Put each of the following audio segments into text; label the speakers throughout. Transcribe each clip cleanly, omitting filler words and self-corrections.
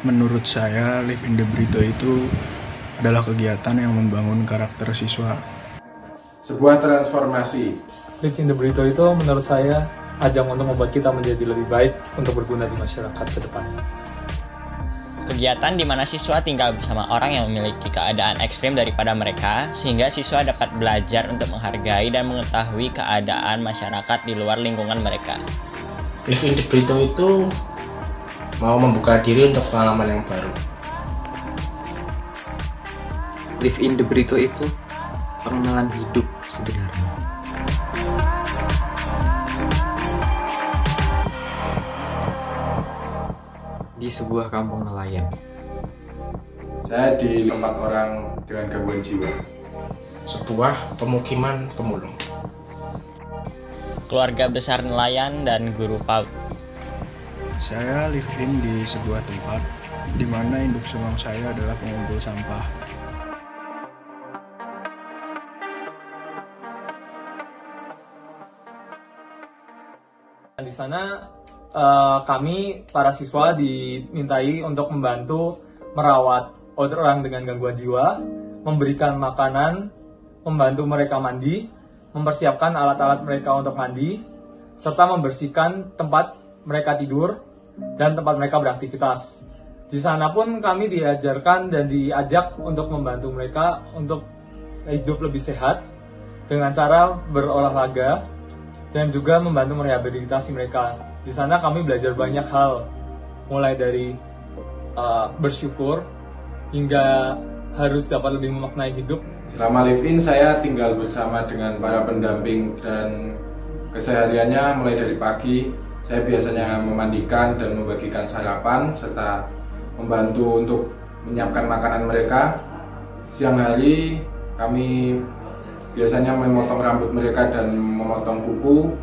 Speaker 1: Menurut saya, Live in the Brito itu adalah kegiatan yang membangun karakter siswa.
Speaker 2: Sebuah transformasi.
Speaker 3: Live in the Brito itu menurut saya ajang untuk membuat kita menjadi lebih baik untuk berguna di masyarakat ke depannya.
Speaker 4: Kegiatan di mana siswa tinggal bersama orang yang memiliki keadaan ekstrim daripada mereka, sehingga siswa dapat belajar untuk menghargai dan mengetahui keadaan masyarakat di luar lingkungan mereka.
Speaker 5: Live in the Brito itu mau membuka diri untuk pengalaman yang baru.
Speaker 6: Live in the Brito itu pengenalan hidup sebenarnya. Di sebuah kampung nelayan.
Speaker 2: Saya di tempat orang dengan gangguan jiwa.
Speaker 5: Sebuah pemukiman pemulung.
Speaker 4: Keluarga besar nelayan dan guru PAUD.
Speaker 1: Saya live in di sebuah tempat di mana induk sumang saya adalah pengumpul sampah.
Speaker 3: Di sana kami para siswa dimintai untuk membantu merawat orang dengan gangguan jiwa, memberikan makanan, membantu mereka mandi, mempersiapkan alat-alat mereka untuk mandi, serta membersihkan tempat mereka tidur dan tempat mereka beraktivitas. Di sana pun kami diajarkan dan diajak untuk membantu mereka untuk hidup lebih sehat dengan cara berolahraga dan juga membantu merehabilitasi mereka. Di sana kami belajar banyak hal, mulai dari bersyukur hingga harus dapat lebih memaknai hidup.
Speaker 2: Selama live in saya tinggal bersama dengan para pendamping dan kesehariannya mulai dari pagi saya biasanya memandikan dan membagikan sarapan serta membantu untuk menyiapkan makanan mereka. Siang hari kami biasanya memotong rambut mereka dan memotong kuku.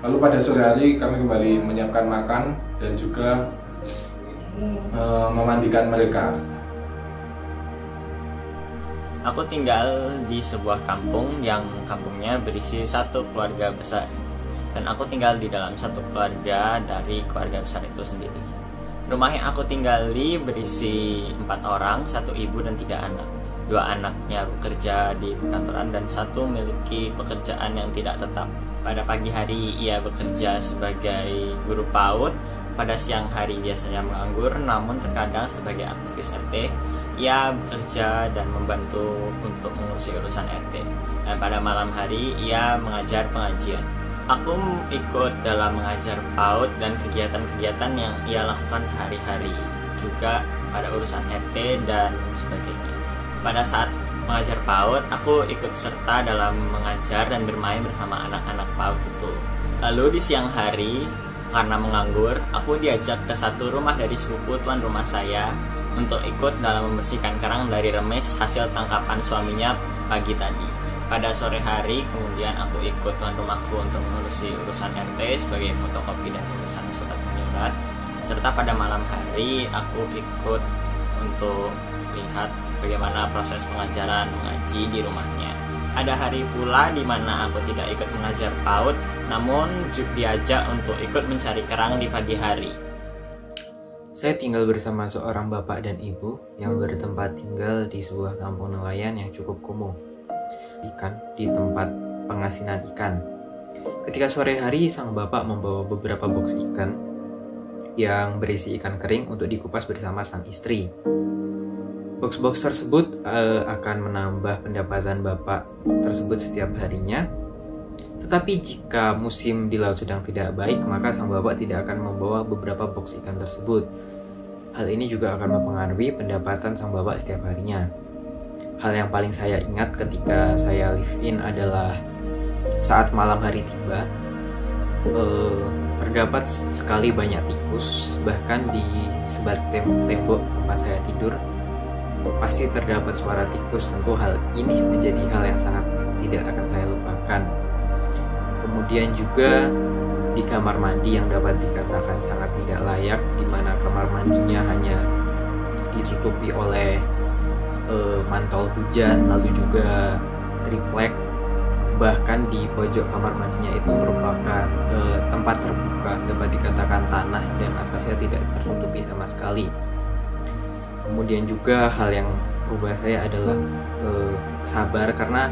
Speaker 2: Lalu pada sore hari kami kembali menyiapkan makan dan juga memandikan mereka.
Speaker 4: Aku tinggal di sebuah kampung yang kampungnya berisi satu keluarga besar. Dan aku tinggal di dalam satu keluarga dari keluarga besar itu sendiri. Rumah yang aku tinggali berisi 4 orang, 1 ibu dan 3 anak. 2 anaknya bekerja di perkantoran dan 1 memiliki pekerjaan yang tidak tetap. Pada pagi hari ia bekerja sebagai guru PAUD, pada siang hari biasanya menganggur, namun terkadang sebagai aktivis RT, ia bekerja dan membantu untuk mengurusi urusan RT. Dan pada malam hari ia mengajar pengajian. Aku ikut dalam mengajar PAUD dan kegiatan-kegiatan yang ia lakukan sehari-hari, juga pada urusan RT dan sebagainya. Pada saat mengajar PAUD, aku ikut serta dalam mengajar dan bermain bersama anak-anak PAUD itu. Lalu di siang hari, karena menganggur, aku diajak ke satu rumah dari sepupu tuan rumah saya untuk ikut dalam membersihkan kerang dari remis hasil tangkapan suaminya pagi tadi. Pada sore hari, kemudian aku ikut tuan rumahku untuk mengurusi urusan RT sebagai fotokopi dan urusan surat menyurat. Serta pada malam hari, aku ikut untuk lihat bagaimana proses pengajaran mengaji di rumahnya. Ada hari pula di mana aku tidak ikut mengajar PAUD, namun diajak untuk ikut mencari kerang di pagi hari.
Speaker 6: Saya tinggal bersama seorang bapak dan ibu yang bertempat tinggal di sebuah kampung nelayan yang cukup kumuh. Di tempat pengasinan ikan. Ketika sore hari, sang bapak membawa beberapa box ikan yang berisi ikan kering untuk dikupas bersama sang istri. Box-box tersebut akan menambah pendapatan bapak tersebut setiap harinya. Tetapi jika musim di laut sedang tidak baik, maka sang bapak tidak akan membawa beberapa box ikan tersebut. Hal ini juga akan mempengaruhi pendapatan sang bapak setiap harinya. Hal yang paling saya ingat ketika saya live in adalah saat malam hari tiba, terdapat sekali banyak tikus, bahkan di sebelah tembok tempat saya tidur pasti terdapat suara tikus. Tentu hal ini menjadi hal yang sangat tidak akan saya lupakan. Kemudian juga di kamar mandi yang dapat dikatakan sangat tidak layak, di mana kamar mandinya hanya ditutupi oleh mantol hujan, lalu juga triplek. Bahkan di pojok kamar mandinya itu merupakan tempat terbuka, dapat dikatakan tanah dan atasnya tidak tertutupi sama sekali. Kemudian juga hal yang berubah saya adalah sabar, karena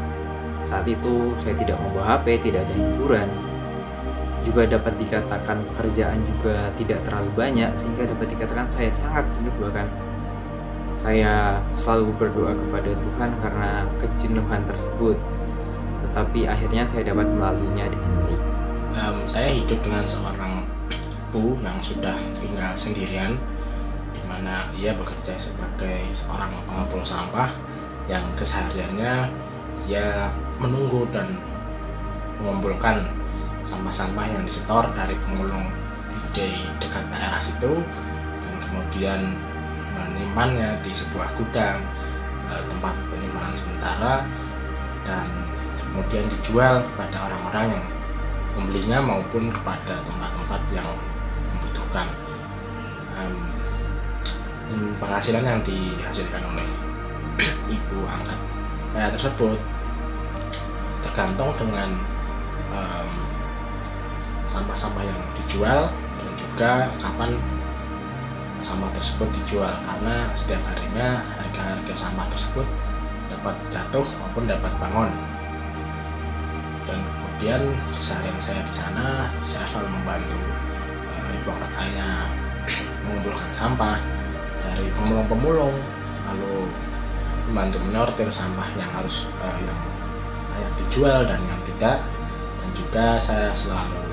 Speaker 6: saat itu saya tidak membawa HP, tidak ada hiburan. Juga dapat dikatakan pekerjaan juga tidak terlalu banyak, sehingga dapat dikatakan saya sangat jenuh. Bahkan saya selalu berdoa kepada Tuhan karena kejenuhan tersebut, tetapi akhirnya saya dapat melaluinya dengan baik.
Speaker 5: Saya hidup dengan seorang ibu yang sudah tinggal sendirian, di mana ia bekerja sebagai seorang pengepul sampah yang kesehariannya ia menunggu dan mengumpulkan sampah-sampah yang disetor dari pemulung di dekat daerah situ, dan kemudian menyimpannya di sebuah gudang, tempat penyimpanan sementara, dan kemudian dijual kepada orang-orang yang membelinya maupun kepada tempat-tempat yang membutuhkan. Penghasilan yang dihasilkan oleh ibu angkat saya tersebut tergantung dengan sampah-sampah yang dijual dan juga kapan sampah tersebut dijual, karena setiap harinya harga-harga sampah tersebut dapat jatuh maupun dapat bangun. Dan kemudian keseharian saya di sana, saya selalu membantu ibu angkat saya mengumpulkan sampah dari pemulung-pemulung, lalu membantu menyortir sampah yang harus yang layak dijual dan yang tidak. Dan juga saya selalu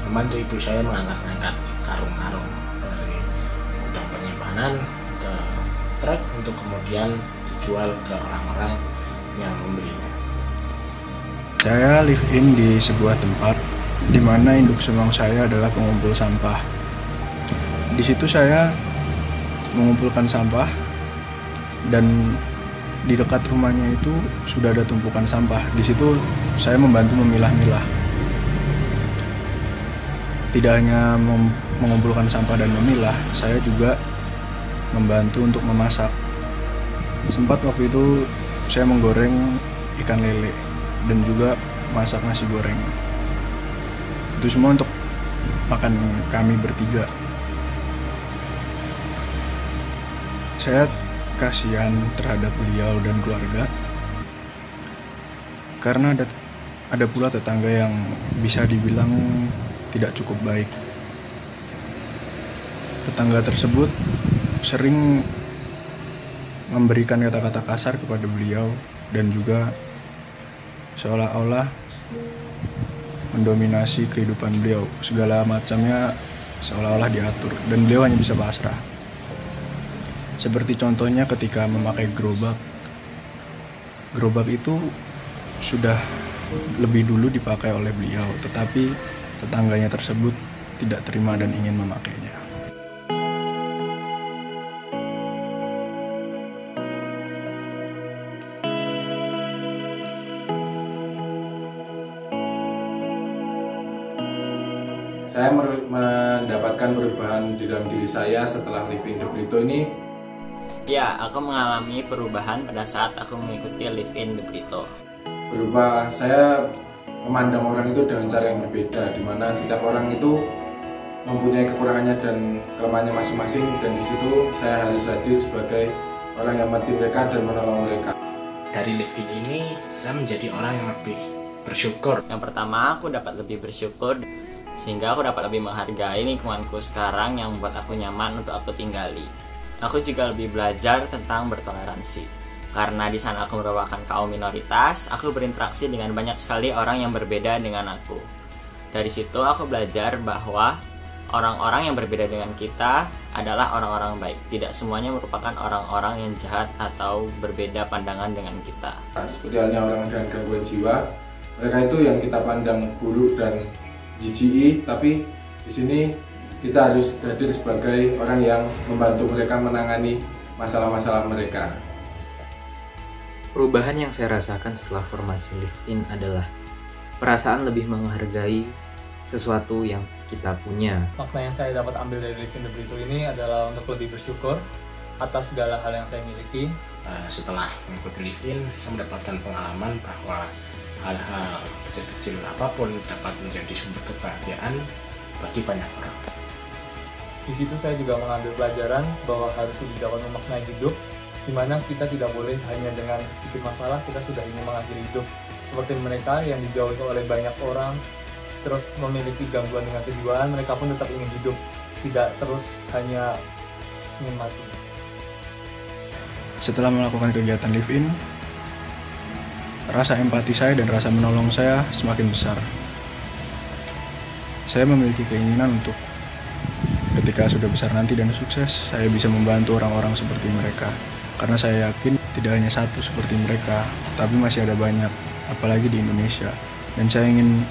Speaker 5: membantu ibu saya mengangkat-angkat karung-karung dari gudang penyimpanan ke truk untuk kemudian dijual ke orang-orang yang membelinya.
Speaker 1: Saya live in di sebuah tempat di mana induk semang saya adalah pengumpul sampah. Di situ saya mengumpulkan sampah, dan di dekat rumahnya itu sudah ada tumpukan sampah. Di situ saya membantu memilah-milah. Tidak hanya mengumpulkan sampah dan memilah, saya juga membantu untuk memasak. Sempat waktu itu saya menggoreng ikan lele dan juga masak nasi goreng. Itu semua untuk makan kami bertiga. Saya kasihan terhadap beliau dan keluarga, karena ada pula tetangga yang bisa dibilang tidak cukup baik. Tetangga tersebut sering memberikan kata-kata kasar kepada beliau dan juga seolah-olah mendominasi kehidupan beliau. Segala macamnya seolah-olah diatur dan beliau hanya bisa pasrah. Seperti contohnya ketika memakai gerobak. Gerobak itu sudah lebih dulu dipakai oleh beliau, tetapi tetangganya tersebut tidak terima dan ingin memakainya.
Speaker 2: Saya mendapatkan perubahan di dalam diri saya setelah living the Brito ini.
Speaker 4: Ya, aku mengalami perubahan pada saat aku mengikuti Live in the Brito.
Speaker 2: Berupa saya memandang orang itu dengan cara yang berbeda, di mana setiap orang itu mempunyai kekurangannya dan kelemahannya masing-masing, dan di situ saya harus hadir sebagai orang yang mengerti mereka dan menolong mereka.
Speaker 5: Dari Live in ini, saya menjadi orang yang lebih bersyukur.
Speaker 4: Yang pertama, aku dapat lebih bersyukur, sehingga aku dapat lebih menghargai lingkunganku sekarang yang membuat aku nyaman untuk aku tinggali. Aku juga lebih belajar tentang bertoleransi, karena di sana aku merupakan kaum minoritas. Aku berinteraksi dengan banyak sekali orang yang berbeda dengan aku. Dari situ aku belajar bahwa orang-orang yang berbeda dengan kita adalah orang-orang baik. Tidak semuanya merupakan orang-orang yang jahat atau berbeda pandangan dengan kita.
Speaker 2: Seperti halnya orang dengan gangguan jiwa, mereka itu yang kita pandang buruk dan jijiki, tapi di sini kita harus hadir sebagai orang yang membantu mereka menangani masalah-masalah mereka.
Speaker 6: Perubahan yang saya rasakan setelah formasi Live in adalah perasaan lebih menghargai sesuatu yang kita punya.
Speaker 3: Makna yang saya dapat ambil dari Live in the Brito ini adalah untuk lebih bersyukur atas segala hal yang saya miliki.
Speaker 5: Setelah mengikuti Live in, saya mendapatkan pengalaman bahwa hal-hal kecil-kecil apapun dapat menjadi sumber kebahagiaan bagi banyak orang.
Speaker 3: Di situ saya juga mengambil pelajaran bahwa harus lebih dapat memaknai hidup, di mana kita tidak boleh hanya dengan sedikit masalah kita sudah ingin mengakhiri hidup. Seperti mereka yang dijauhi oleh banyak orang, terus memiliki gangguan dengan kejiwaan, mereka pun tetap ingin hidup, tidak terus hanya ingin mati.
Speaker 1: Setelah melakukan kegiatan live-in, rasa empati saya dan rasa menolong saya semakin besar. Saya memiliki keinginan untuk ketika sudah besar nanti dan sukses, saya bisa membantu orang-orang seperti mereka. Karena saya yakin tidak hanya satu seperti mereka, tapi masih ada banyak, apalagi di Indonesia. Dan saya ingin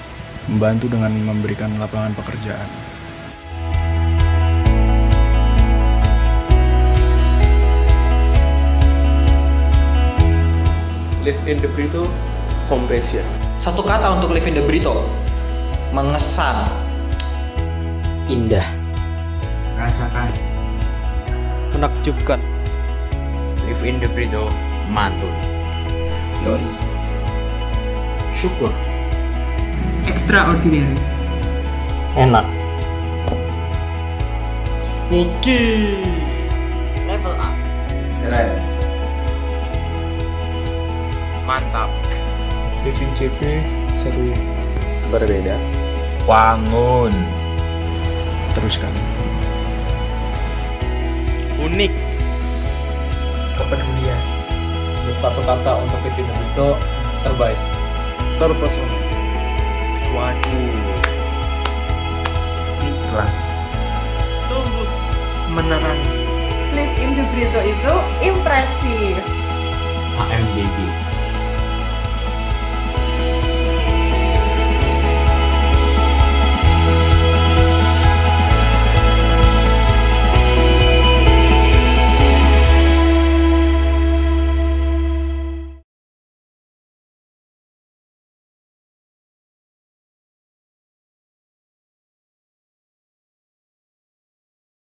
Speaker 1: membantu dengan memberikan lapangan pekerjaan.
Speaker 7: Live in the Brito, compassion.
Speaker 8: Satu kata untuk live in the Brito, mengesan.
Speaker 6: Indah.
Speaker 5: Rasakan.
Speaker 8: Menakjubkan.
Speaker 6: Live in the Brito, mantul.
Speaker 5: Yoi. Syukur.
Speaker 9: Extraordinary.
Speaker 8: Enak.
Speaker 4: Level up.
Speaker 2: Keren.
Speaker 6: Mantap.
Speaker 1: Live-in CP seru.
Speaker 8: Berbeda.
Speaker 6: Wangun.
Speaker 1: Teruskan.
Speaker 6: Unik.
Speaker 7: Kepedulian.
Speaker 3: Satu kata untuk Live in the Brito, terbaik.
Speaker 7: Terpesona.
Speaker 6: Waduh. Ikhlas.
Speaker 9: Tumbuh.
Speaker 8: Menerangi.
Speaker 9: Live in the Brito itu impresif.
Speaker 6: AMDB.